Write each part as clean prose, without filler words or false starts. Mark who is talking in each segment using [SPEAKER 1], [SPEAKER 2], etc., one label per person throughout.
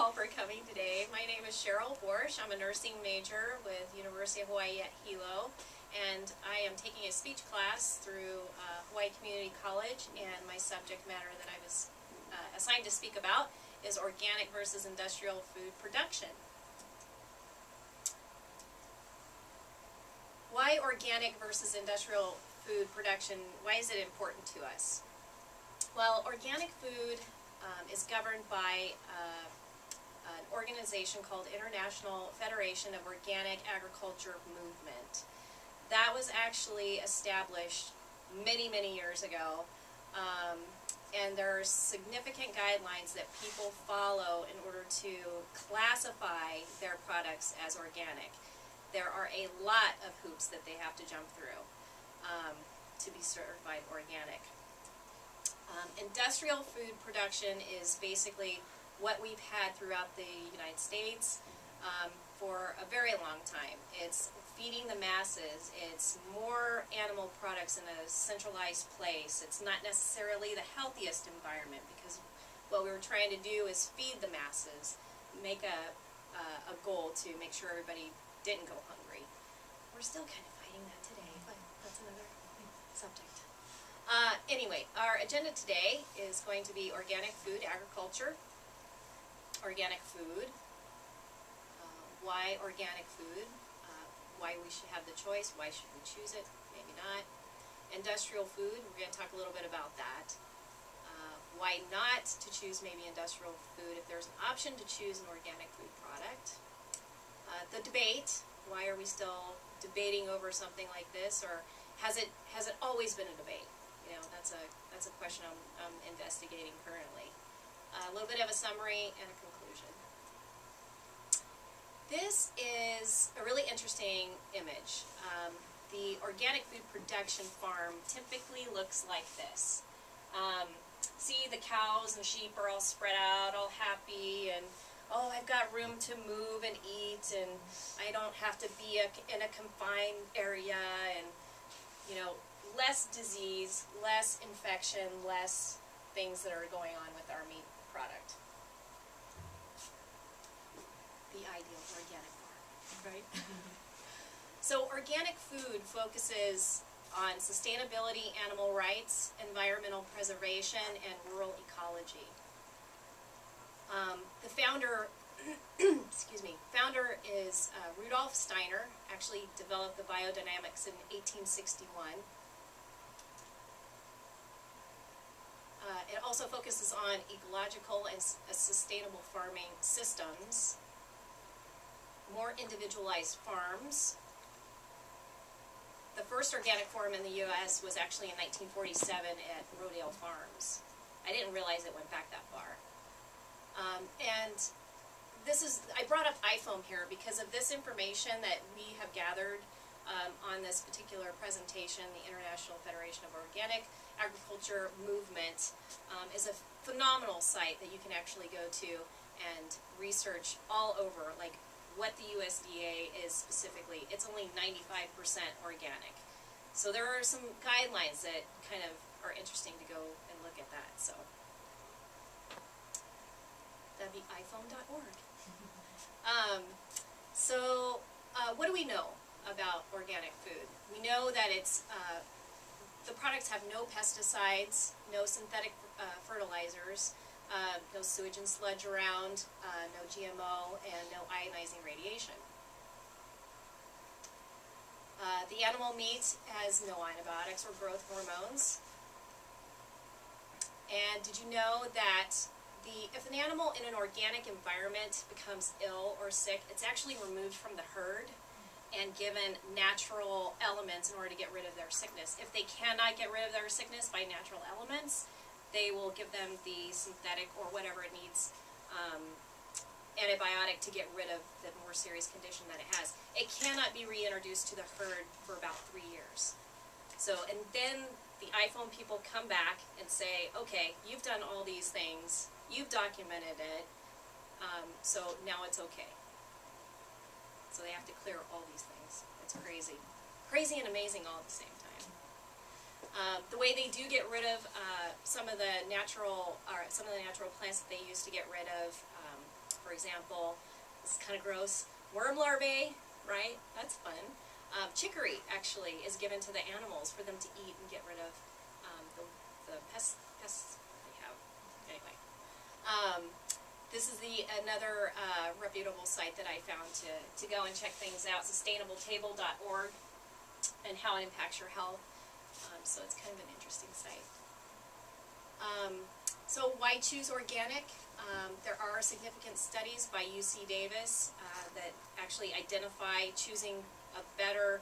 [SPEAKER 1] all for coming today. My name is Cheryl. I'm a nursing major with University of Hawaii at Hilo, and I am taking a speech class through Hawaii Community College, and my subject matter that I was assigned to speak about is organic versus industrial food production. Why organic versus industrial food production? Why is it important to us? Well, organic food is governed by an organization called International Federation of Organic Agriculture Movement. That was actually established many, many years ago, and there are significant guidelines that people follow in order to classify their products as organic. There are a lot of hoops that they have to jump through to be certified organic. Industrial food production is basically what we've had throughout the United States for a very long time. It's feeding the masses. It's more animal products in a centralized place. It's not necessarily the healthiest environment, because what we were trying to do is feed the masses, make a goal to make sure everybody didn't go hungry. We're still kind of fighting that today, but that's another subject. Anyway, our agenda today is going to be organic food agriculture, organic food, why organic food, why we should have the choice, why should we choose it, maybe not. Industrial food, we're going to talk a little bit about that. Why not to choose maybe industrial food if there's an option to choose an organic food product. The debate, why are we still debating over something like this, or has it always been a debate? You know, that's a question I'm investigating currently. A little bit of a summary and a conclusion. This is a really interesting image. The organic food production farm typically looks like this. See, the cows and sheep are all spread out, all happy, and oh, I've got room to move and eat, and I don't have to be in a confined area, and you know, less disease, less infection, less things that are going on with our meat product. The ideal organic farm, right? So organic food focuses on sustainability, animal rights, environmental preservation, and rural ecology. The founder, excuse me, founder is Rudolf Steiner. Actually developed the biodynamics in 1861. It also focuses on ecological and sustainable farming systems, more individualized farms. The first organic farm in the U.S. was actually in 1947 at Rodale Farms. I didn't realize it went back that far. And this is, I brought up iPhone here because of this information that we have gathered on this particular presentation. The International Federation of Organic Agriculture Movement is a phenomenal site that you can actually go to and research all over, like what the USDA is specifically. It's only 95% organic. So there are some guidelines that kind of are interesting to go and look at that. So that'd be iphone.org. What do we know about organic food? We know that it's the products have no pesticides, no synthetic fertilizers, no sewage and sludge around, no GMO, and no ionizing radiation. The animal meat has no antibiotics or growth hormones. And did you know that if an animal in an organic environment becomes ill or sick, it's actually removed from the herd and given natural elements in order to get rid of their sickness. If they cannot get rid of their sickness by natural elements, they will give them the synthetic or whatever it needs antibiotic to get rid of the more serious condition that it has. It cannot be reintroduced to the herd for about 3 years. So, and then the iPhone people come back and say, okay, you've done all these things, you've documented it, so now it's okay. So they have to clear all these things. It's crazy. Crazy and amazing all at the same time. The way they do get rid of some of the natural plants that they use to get rid of For example, this is kind of gross, worm larvae, right? That's fun. Chicory, actually, is given to the animals for them to eat and get rid of the pests they have. Anyway, this is another reputable site that I found to go and check things out, sustainabletable.org, and how it impacts your health. So it's kind of an interesting site. So why choose organic? There are significant studies by UC Davis that actually identify choosing a better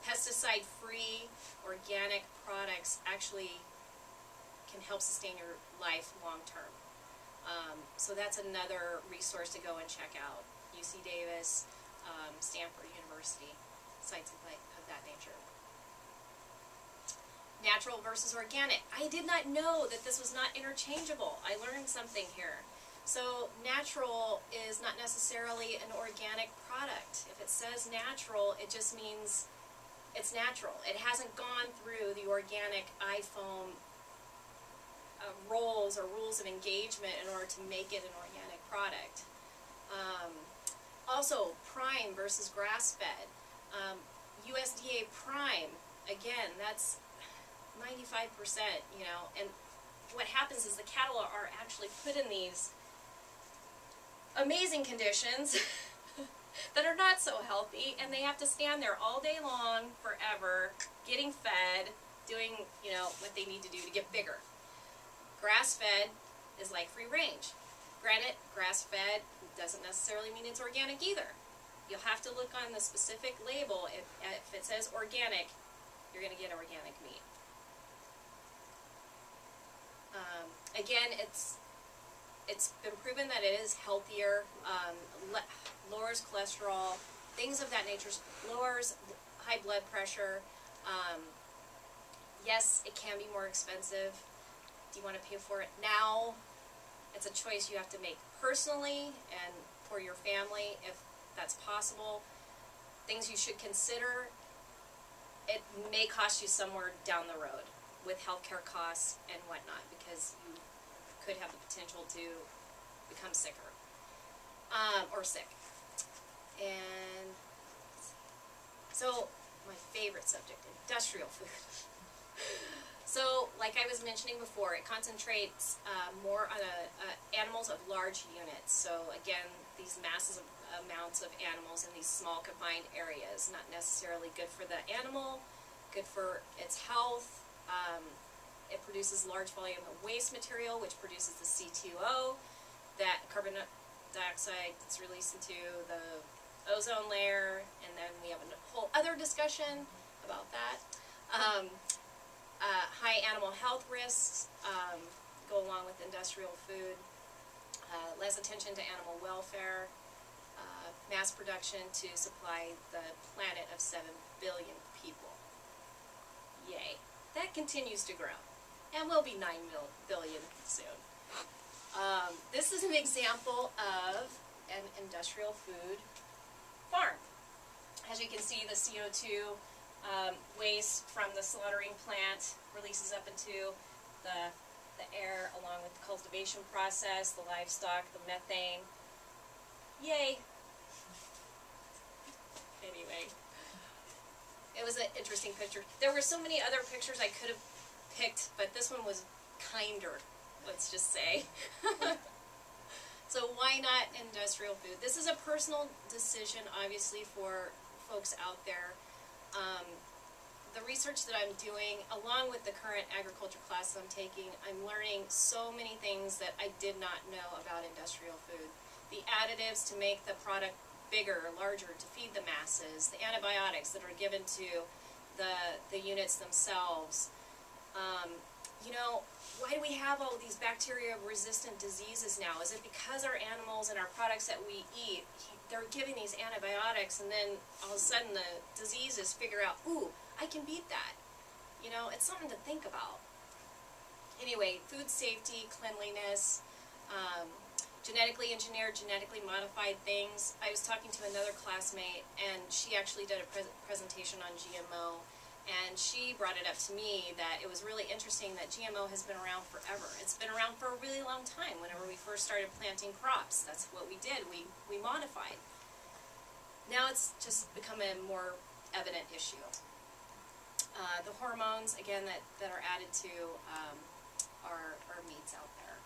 [SPEAKER 1] pesticide-free organic products actually can help sustain your life long term. So that's another resource to go and check out. UC Davis, Stanford University, sites of that nature. Natural versus organic. I did not know that this was not interchangeable. I learned something here. So natural is not necessarily an organic product. If it says natural, it just means it's natural. It hasn't gone through the organic iPhone roles or rules of engagement in order to make it an organic product. Also, prime versus grass-fed. USDA prime, again, that's 95%, you know, and what happens is the cattle are actually put in these amazing conditions that are not so healthy, and they have to stand there all day long, forever, getting fed, doing, you know, what they need to do to get bigger. Grass-fed is like free range. Granted, grass-fed doesn't necessarily mean it's organic either. You'll have to look on the specific label. If it says organic, you're going to get organic meat. Again, it's been proven that it is healthier, lowers cholesterol, things of that nature, lowers high blood pressure. Yes, it can be more expensive. Do you want to pay for it now? It's a choice you have to make personally and for your family, if that's possible. Things you should consider: it may cost you somewhere down the road with healthcare costs and whatnot, because you could have the potential to become sicker or sick. And so, my favorite subject, industrial food. So, like I was mentioning before, it concentrates more on animals of large units. So again, these massive amounts of animals in these small confined areas, not necessarily good for the animal, good for its health. It produces large volume of waste material, which produces the C2O, that carbon dioxide that's released into the ozone layer, and then we have a whole other discussion about that. High animal health risks go along with industrial food, less attention to animal welfare, mass production to supply the planet of 7 billion people. Yay. That continues to grow, and will be 9 billion soon. This is an example of an industrial food farm. As you can see, the CO2 waste from the slaughtering plant releases up into the air, along with the cultivation process, the livestock, the methane. Yay! Anyway, it was an interesting picture. There were so many other pictures I could have picked, but this one was kinder, let's just say. So why not industrial food? This is a personal decision, obviously, for folks out there. The research that I'm doing, along with the current agriculture classes I'm taking, I'm learning so many things that I did not know about industrial food. The additives to make the product bigger, larger, to feed the masses, the antibiotics that are given to the units themselves. You know, why do we have all these bacteria-resistant diseases now? Is it because our animals and our products that we eat, they're giving these antibiotics, and then all of a sudden the diseases figure out, ooh, I can beat that. You know, it's something to think about. Anyway, food safety, cleanliness, genetically engineered, genetically modified things. I was talking to another classmate, and she actually did a presentation on GMO, And she brought it up to me that it was really interesting that GMO has been around forever. It's been around for a really long time. Whenever we first started planting crops, that's what we did. We modified. Now it's just become a more evident issue. The hormones, again, that are added to our meats out there,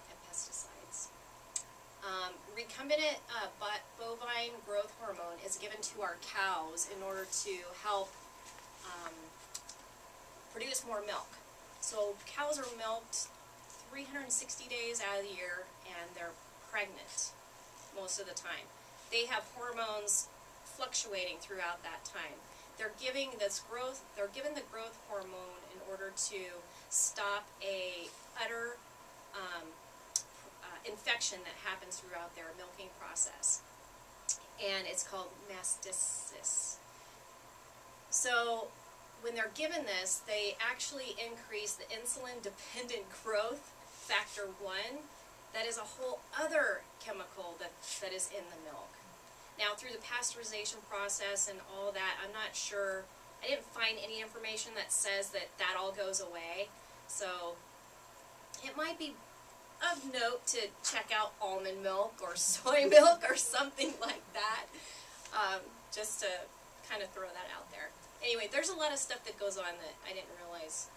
[SPEAKER 1] and pesticides. Recombinant bovine growth hormone is given to our cows in order to help produce more milk. So cows are milked 360 days out of the year, and they're pregnant most of the time. They have hormones fluctuating throughout that time. They're given the growth hormone in order to stop a utter infection that happens throughout their milking process, and it's called mastitis. So when they're given this, they actually increase the insulin-dependent growth factor 1. That is a whole other chemical that is in the milk. Now, through the pasteurization process and all that, I'm not sure. I didn't find any information that says that all goes away. So it might be of note to check out almond milk or soy milk or something like that, just to kind of throw that out there. Anyway, there's a lot of stuff that goes on that I didn't realize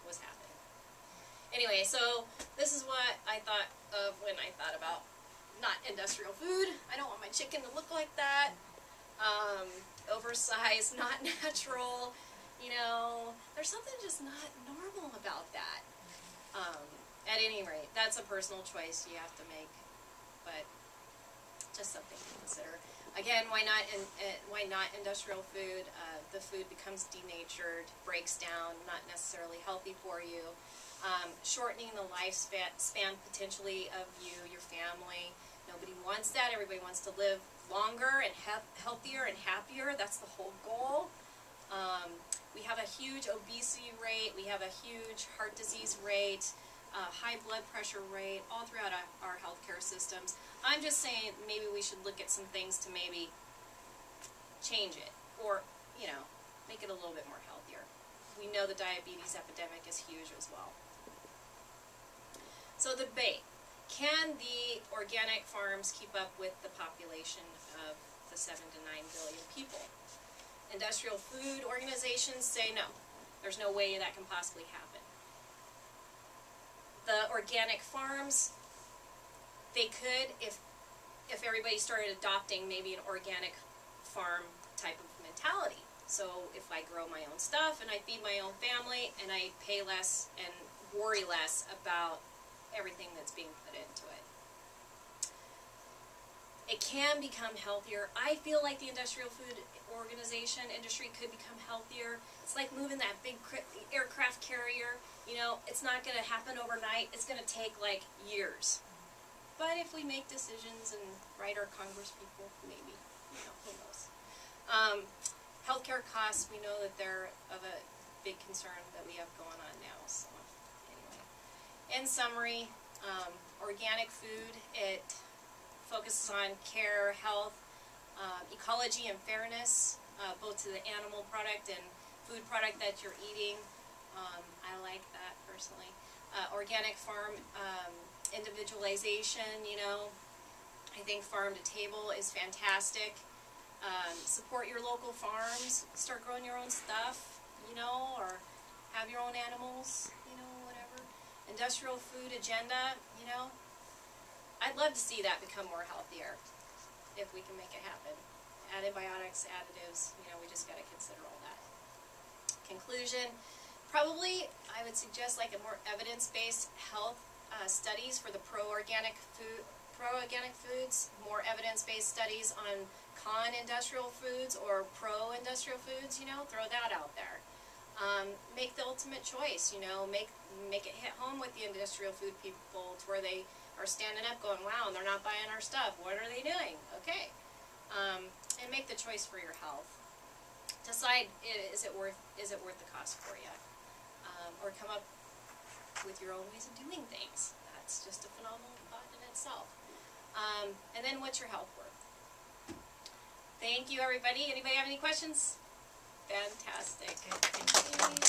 [SPEAKER 1] was happening. Anyway, so this is what I thought of when I thought about not industrial food. I don't want my chicken to look like that. Oversized, not natural. You know, there's something just not normal about that. At any rate, that's a personal choice you have to make, but just something to consider. Again, why not industrial food? The food becomes denatured, breaks down, not necessarily healthy for you. Shortening the lifespan potentially of you, your family. Nobody wants that. Everybody wants to live longer and healthier and happier. That's the whole goal. We have a huge obesity rate. We have a huge heart disease rate, high blood pressure rate, all throughout our healthcare systems. I'm just saying maybe we should look at some things to maybe change it, or, you know, make it a little bit more healthier. We know the diabetes epidemic is huge as well. So the debate. Can the organic farms keep up with the population of the 7 to 9 billion people? Industrial food organizations say no. There's no way that can possibly happen. The organic farms, they could if everybody started adopting maybe an organic farm type of mentality. So if I grow my own stuff and I feed my own family and I pay less and worry less about everything that's being put into it. It can become healthier. I feel like the industrial food industry could become healthier. It's like moving that big aircraft carrier. You know, it's not going to happen overnight. It's going to take like years. But if we make decisions and write our Congress people, maybe, you know, who knows. Healthcare costs, we know that they're of a big concern that we have going on now. So anyway, in summary, organic food, it focuses on care, health, ecology, and fairness, both to the animal product and food product that you're eating. I like that personally. Organic farm individualization, you know, I think farm to table is fantastic. Support your local farms, start growing your own stuff, you know, or have your own animals, you know, whatever. Industrial food agenda, you know, I'd love to see that become more healthier if we can make it happen. Antibiotics, additives, you know, we just got to consider all that. Conclusion, probably I would suggest like a more evidence-based health studies for the pro-organic foods, more evidence-based studies on con-industrial foods or pro-industrial foods, you know, throw that out there. Make the ultimate choice, you know, make it hit home with the industrial food people to where they are standing up going, wow, and they're not buying our stuff. What are they doing? Okay. And make the choice for your health. Decide, is it worth the cost for you? Or come up with your own ways of doing things. That's just a phenomenal thought in itself. And then what's your health worth? Thank you, everybody. Anybody have any questions? Fantastic.
[SPEAKER 2] Thank you.